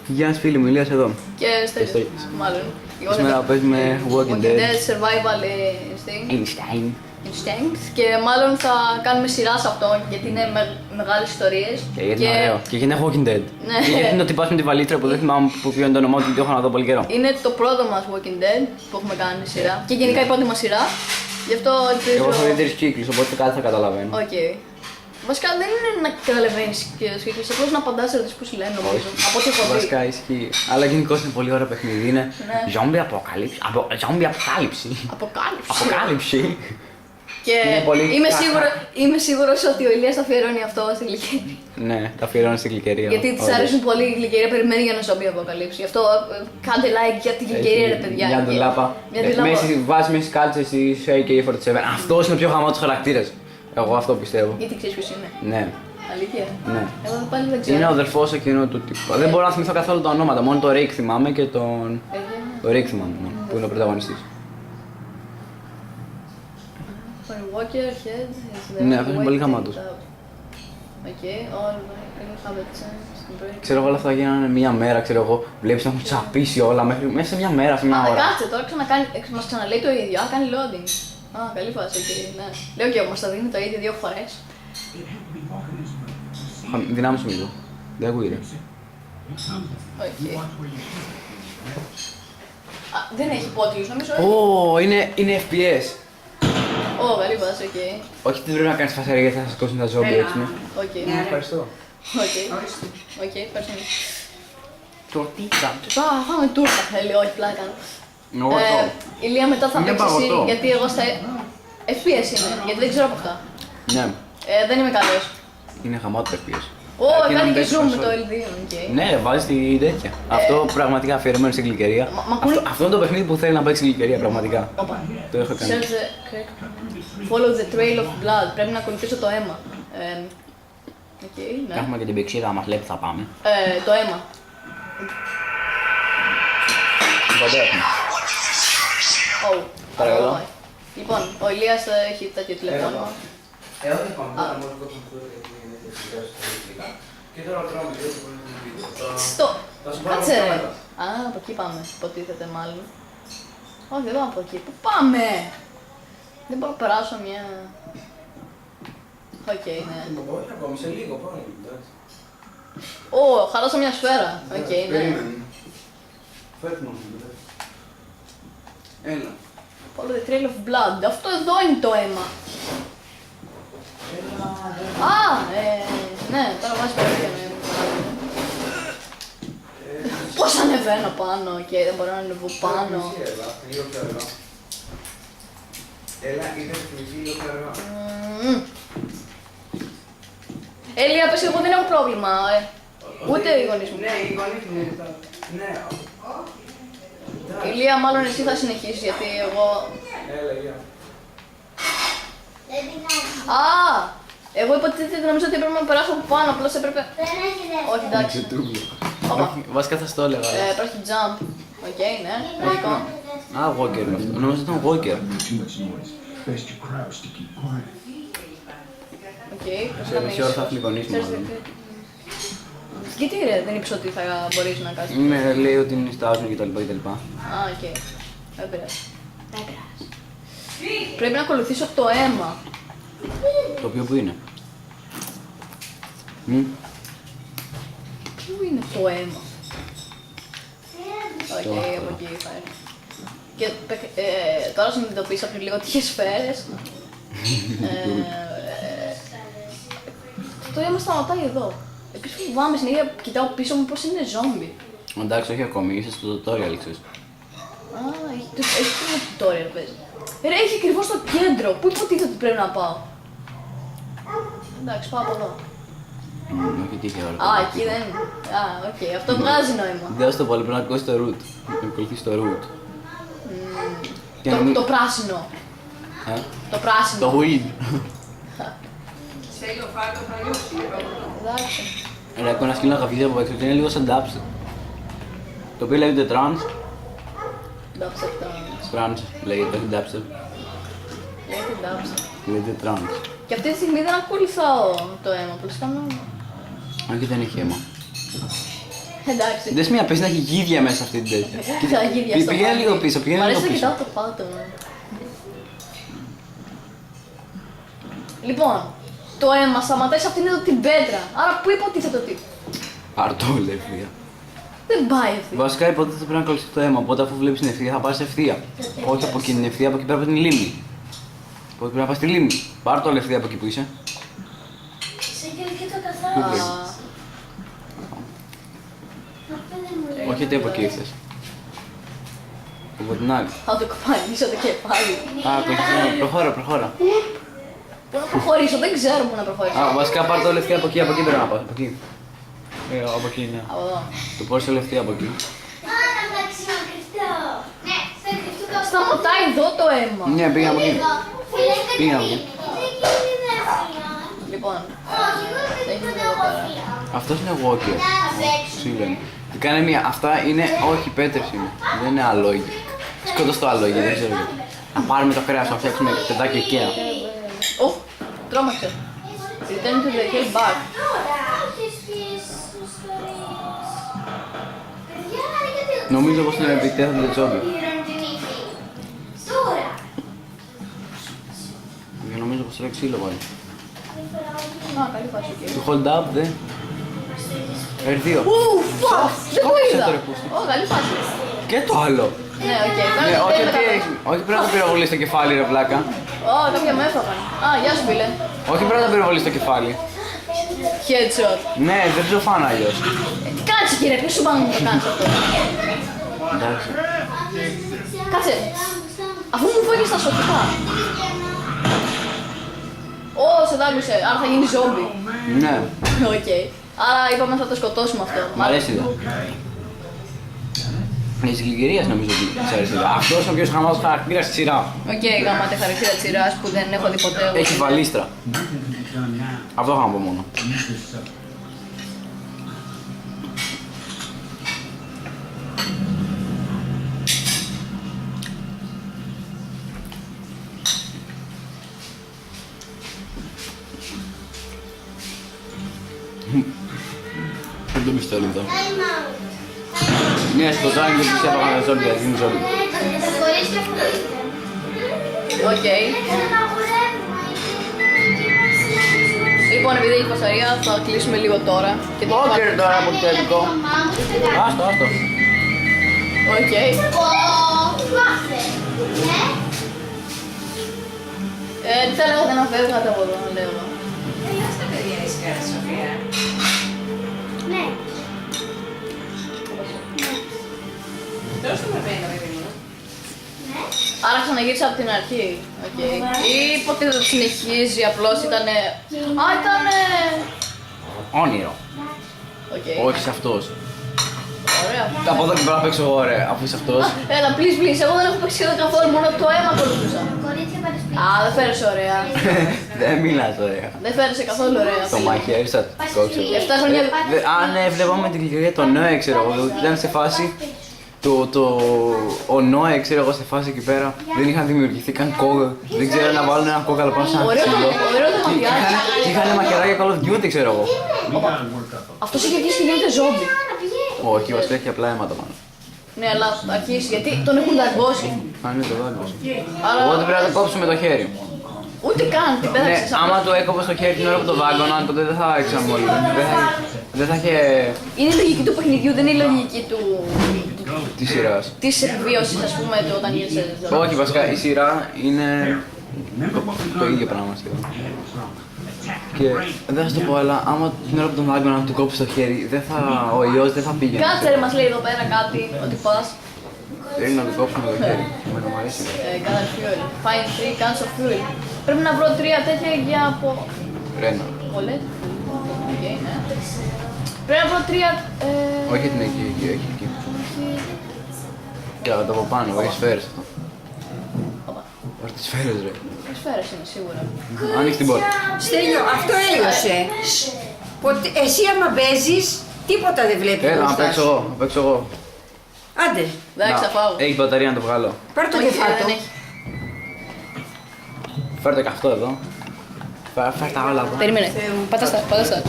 Γεια σας φίλοι μου, Ηλίας εδώ. Και Στέλιος, μάλλον. Σήμερα παίζουμε Walking Dead. Survival Instinct. Και μάλλον θα κάνουμε σειρά σε αυτό, γιατί είναι μεγάλες ιστορίες. Και γιατί είναι ωραίο. Και γιατί είναι Walking Dead. Ναι. Και γιατί είναι ο τυπάς με τη βαλίτρα που δεν θυμάμαι που ποιο είναι το όνομά του, το έχω να δω πολύ καιρό. Είναι το πρώτο μας Walking Dead που έχουμε κάνει σειρά. Και γενικά η πρώτη μας σειρά. Γι' αυτό ελπίζω. Εγώ έχω δει 3 κύκλους, οπότε κάτι θα καταλαβαίνω. Οκ. Βασικά δεν είναι να καταλαβαίνεις και τους κύκλους, απλώς να απαντάς σε ερωτήσεις που σου λένε νομίζω. Από ό,τι έχω δει. Βασικά ισχύει. Αλλά γενικώς είναι πολύ ωραίο παιχνίδι. Είναι zombie apocalypse. Zombie apocalypse. Apocalipse. Και Είναι πολύ είμαι σίγουρος ότι ο Ηλίας θα αφιερώνει αυτό στη γλυκερία. Ναι, τα αφιερώνω στην γλυκερία. Γιατί της αρέσουν πολύ η γλυκερία, περιμένει για να zombie apocalypse. Γι' αυτό κάντε like για τη γλυκερία, ρε παιδιά. Μια ντουλάπα. Βάζει μέσα κάλτσες στη AK-47. Αυτός είναι ο πιο χαμός χαρακτήρας. Εγώ αυτό πιστεύω. Γιατί ξέρεις ποιος είναι. Ναι. Αλήθεια. Ναι. Εγώ πάλι δεν ξέρω. Είναι ο αδερφός εκείνου του τύπου. Δεν μπορώ να θυμηθώ καθόλου τα ονόματα. Μόνο το Rick θυμάμαι και τον. Το Rick θυμάμαι μόνο, που είναι ο πρωταγωνιστής. Walker, Head, Ναι, αυτός είναι πολύ γαμάτος. Ξέρω εγώ όλα αυτά γίνανε μία μέρα, ξέρω εγώ. Βλέπεις να έχουν τσαπίσει όλα μέσα σε μία μέρα, σε μία ώρα. Κάτσε τώρα μας ξαναλέει το ίδιο. Κάνει loading. Α, καλή φάση εκεί, ναι. Λέω και εγώ, μας τα δίνει το ίδιο 2 φορές. Δυνάμεις μου λίγο. Δεν ακούγεται. Δεν έχει πότλους, νομίζω. Ω, είναι FPS. Ω, καλή φάση, οκ. Όχι, δεν πρέπει να κάνεις φασαρία γιατί θα σας κόψουν τα ζόμπι έτσι. Οκ. Ευχαριστώ. Οκ, ευχαριστούμε. Τορτίτσα. Φάμε τούρτα θέλει, όχι πλάκα. Εγώ αυτό. Ηλία μετά θα Είναι παίξεις εσύ, παγωτό. γιατί εγώ στα FPS είναι, γιατί δεν ξέρω από αυτά. Ναι, Δεν είμαι καλός. είναι χαμάτο το FPS. Ω, Αρκεί να κάνει μην και παίζεις zoom με console. το L2, οκ. Ναι, βάζει την τέτοια. Αυτό πραγματικά αφιερωμένο στην γλυκερία. Αυτό είναι το παιχνίδι που θέλει να παίξει γλυκερία, πραγματικά. Όπα. Το έχω κάνει. Follow the trail of blood. Πρέπει να ακολουθήσω το αίμα. Οκ, ναι. Έχουμε και την πηξίδα μας λέει που θα πάμε. Το αίμα. Ποτέ έχουμε. Oh. Παρακαλώ. Λοιπόν, ο Ηλίας έχει τέτοιο τηλεφώνημα. Όχι πάμε, τώρα μόνο κόψουμε γιατί είναι τέτοιο. Και τώρα τρώμε λίγο που είναι το βίντεο. Στο! Κάτσε ρε! Α, από εκεί πάμε, υποτίθεται μάλλον. Όχι, δεν πάμε από εκεί. Πού πάμε! Δεν μπορώ να περάσω μια... Οκ, ναι. Όχι ακόμη, σε λίγο πάμε. Ω, χαλάσα μια σφαίρα. Οκ, ναι. Φέρτε μου. Έλα. Follow the trail of blood. Αυτό εδώ είναι το αίμα. Α, ναι, τώρα βάζει περίπτωση να πώς ανεβαίνω πάνω και δεν μπορώ να ανεβώ πάνω. Έλα, είδες λίγο πιο αργά. Έλια, πες εγώ δεν έχω πρόβλημα. Ούτε οι γονείς μου. Ναι, οι γονείς μου. Ναι. Ηλία, μάλλον εσύ θα συνεχίσεις γιατί εγώ... Έλα, γεια. Α! Εγώ υποτίθεται νομίζω ότι έπρεπε να περάσω από πάνω, απλώς έπρεπε... Όχι, εντάξει. Όπα. Βασικά θα στο έλεγα. Υπάρχει jump. Οκ, ναι, λογικό. Α, Walker είναι αυτό. Νομίζω ότι ήταν Walker. Οκ, Σε μισή ώρα θα έρθει η γονείς μου μάλλον. Γιατί ρε, δεν είπες ότι θα μπορείς να κάνεις. Ναι, λέει ότι είναι στάζουν κτλ. Α, οκ. Δεν πειράζει. Πρέπει να ακολουθήσω το αίμα. Το οποίο που είναι. Πού είναι το αίμα? Οκ, από εκεί θα έρθει. Και τώρα συνειδητοποίησα πριν λίγο τι σφαίρες. Το αίμα σταματάει εδώ. Επίσης φοβάμαι συνέχεια, κοιτάω πίσω μου πως είναι ζόμπι. Εντάξει, όχι ακόμη, είσαι στο tutorial, ξέρεις. Α, έχει το tutorial παίζει. Ρε, έχει ακριβώς στο κέντρο. Πού υποτίθεται ότι πρέπει να πάω? Εντάξει, πάω από εδώ. Όχι τύχε ώρα. Α, εκεί δεν είναι. Α, οκ, αυτό βγάζει νόημα. Δεν το πολύ, πρέπει να ακούσει το root. Να ακολουθήσει το root. Το πράσινο. Το πράσινο. Το weed. Εντάξει. Ρε, έχω ένα σκύλο να χαφίζει από έξω και είναι λίγο σαν dubstep. Το οποίο λέγεται trance. Εντάξει, αυτό. Trance λέγεται, όχι dubstep. Λέγεται dubstep. Λέγεται trance. Και αυτή τη στιγμή δεν ακολουθάω το αίμα, απλώς κάνω... Όχι, δεν έχει αίμα. Εντάξει. Δες μια πες να έχει γίδια μέσα αυτή την τέτοια. Τα γύρια στο Πήγαινε μάτι. λίγο πίσω, Μ' πήγαινε αρέσει λίγο να κοιτάω πίσω. το πάτο μου. Λοιπόν, το αίμα σταματάει σε αυτήν εδώ την πέτρα. Άρα πού υποτίθεται ότι. Αρτό λέει ευθεία. Δεν πάει αυτή. Βασικά υποτίθεται πρέπει να κολλήσει το αίμα, οπότε αφού βλέπεις την ευθεία θα πας ευθεία. Όχι από εκεί την ευθεία, από εκεί πέρα από την λίμνη. Οπότε πρέπει να πας στη λίμνη. Πάρ' το ευθεία από εκεί που είσαι. Και το καθόλου. Α, Όχι ότι από εκεί ήρθες. Από την άλλη. θα το κοπανίσω το κεφάλι. Α, προχώρα. Πού να προχωρήσω, δεν ξέρω πού να προχωρήσω. Α, βασικά πάρ' το ευθεία από εκεί πρέπει να πας. Από εκεί. Από εκεί, ναι. Από εδώ. Το πάρεις το ευθεία από εκεί. Άρα εντάξει να κρυφτώ. Ναι, θα κρυφτώ κάπου. Σταματάει εδώ το αίμα. Ναι, πήγα από εκεί. Πήγα από εκεί. Λοιπόν, Όχι, εγώ δεν ήμουν εγώ φίλα. Αυτός είναι walker. Να παίξω. Ξύλο. Και κάνε μία. Αυτά είναι. Όχι, πέτρες είναι. Δεν είναι αλόγια. Σκότωσε το αλόγια, δεν ξέρω γιατί. Να πάρουμε το κρέας, να φτιάξουμε παιδάκια IKEA. οχ, τρόμαξε. Return to the hill back. Τώρα, τις ιστορίες. Παιδιά, γιατί... Νομίζω πως είναι επιτέθονται τζόμπι. Τώρα. Νομίζω πως είναι ξύλο πάλι. Α, καλή φάση εκεί. Του hold up, δε. R2. Ου, φακ, δεν το Σκόψε είδα. το ρε πούστη. Ω, καλή φάση. Και το άλλο. Ναι, οκ. Ναι, όχι, όχι πρέπει να το πυροβολεί στο κεφάλι, ρε πλάκα. Ω, κάποια με έφαγαν. Α, γεια σου φίλε. Όχι πρέπει να το πυροβολεί στο κεφάλι. Headshot. Ναι, δεν το φάνε αλλιώς. Κάτσε κύριε, πού σου πάμε να το κάνεις αυτό. Εντάξει. Κάτσε. Αφού μου φάγεις τα σωτικά. Ω, σε δάκουσε. Άρα θα γίνει ζόμπι. Ναι, Οκ. Άρα είπαμε θα το σκοτώσουμε αυτό. μ' αρέσει εδώ. Της Γλυκερίας νομίζω ότι της αρέσει. Αυτός ο οποίος χαμός χαρακτήρας στη σειρά. Οκ, γάματε χαρακτήρα της σειράς που δεν έχω δει ποτέ. εγώ. Έχει βαλίστρα. Αυτό είχα να πω μόνο. Δεν το πιστεύω εδώ. Time out. Μία σκοτώνει και τους έπαγαν ζόμπι, θα γίνει ζόμπι. Χωρίς και χωρίς. Οκ. Να χορεύουμε. Λοιπόν, επειδή έχει φασαρία, θα κλείσουμε λίγο τώρα. Και το Όχι ρε τώρα από το τελικό. Άστο, άστο. Οκ. Μάθε. Ναι. Τι θα λέγατε να φεύγατε από εδώ, να λέω. Έλα στα παιδιά η σκάρα, Σοφία. Ναι. Δώστε με πένα, παιδί μου. Ναι. Άρα ξαναγύρισα από την αρχή. Οκ. Ή ποτέ δεν συνεχίζει, απλώς ήτανε. Α, ήτανε. Όνειρο. Οκ. Όχι σε αυτός. Ωραία. Από εδώ και πέρα παίξω εγώ ρε, αφού είσαι αυτός. Έλα, please, εγώ δεν έχω παίξει σχεδόν καθόλου, μόνο το αίμα ακολουθούσα. Κορίτσια παρασπίτι. Α, δεν φέρεσαι ωραία. Δεν μιλάς ωραία. Δεν φέρεσαι καθόλου ωραία. Το μαχαίρι θα το κόξω. 7 χρόνια. Αν βλέπαμε την Γλυκερία το Νόε, ξέρω εγώ, ήταν σε φάση. Ο Νόε, ξέρω εγώ, σε φάση εκεί πέρα δεν είχαν δημιουργηθεί καν κόκκαλο. Δεν ξέρω να βάλουν ένα κόκκαλο πάνω σε ένα Ωραίο ξύλο. ωραίο το μαχιάκι. Και είχαν μαχαιράκια Call of Duty, ξέρω εγώ. Αυτός είχε αρχίσει και γίνεται ζόμπι. Να πηγαίνει. Όχι, βασικά έχει απλά αίματα πάνω. Ναι, αλλά θα αρχίσει γιατί τον έχουν δαγκώσει. Αν είναι το δάγκο. Άρα Οπότε πρέπει να το κόψουμε το χέρι. ούτε καν την Ναι, πέταξες. άμα το έκοβε στο χέρι την ώρα που το δάγκωναν, τότε δεν θα εξαμολύ. Δεν θα είχε Είναι η λογική του παιχνιδιού, δεν είναι η λογική του. τη σειρά. Τη επιβίωση, α πούμε, του όταν είσαι ζόμπι. Όχι, βασικά η σειρά είναι το ίδιο πράγμα σχεδόν. Και δεν θα σου το πω, αλλά άμα την ώρα που τον δάγκωναν του κόψει το χέρι, ο ιός δεν θα πήγαινε. Κάτσε ρε, μας λέει εδώ πέρα κάτι, ότι πας. Θέλει να του κόψουμε το χέρι. Εμένα μου αρέσει. Κάνα fuel. Find 3 cans of fuel. Πρέπει να βρω 3 τέτοια για από. Ρένα. Πολλές. Οκ, ναι. Πρέπει να βρω 3. Όχι την εκεί, εκεί. Και από πάνω, έχει σφαίρες αυτό. Οπα. Βάζω τις σφαίρες ρε. Σφαίρες είναι σίγουρα. Άνοιξε την πόρτα. Στέλιο, αυτό έλειωσε. Εσύ άμα παίζεις, τίποτα δεν βλέπεις Έλα, να μπροστά παίξω σου. εγώ, να παίξω εγώ. Άντε, Εντάξει, θα φάω. Έχει μπαταρία να το βγάλω. πάρ' το Όχι, κεφάτο. δεν έχει. Φέρ το καυτό εδώ. Φέρ τα όλα εδώ. Περίμενε. Πάτα start.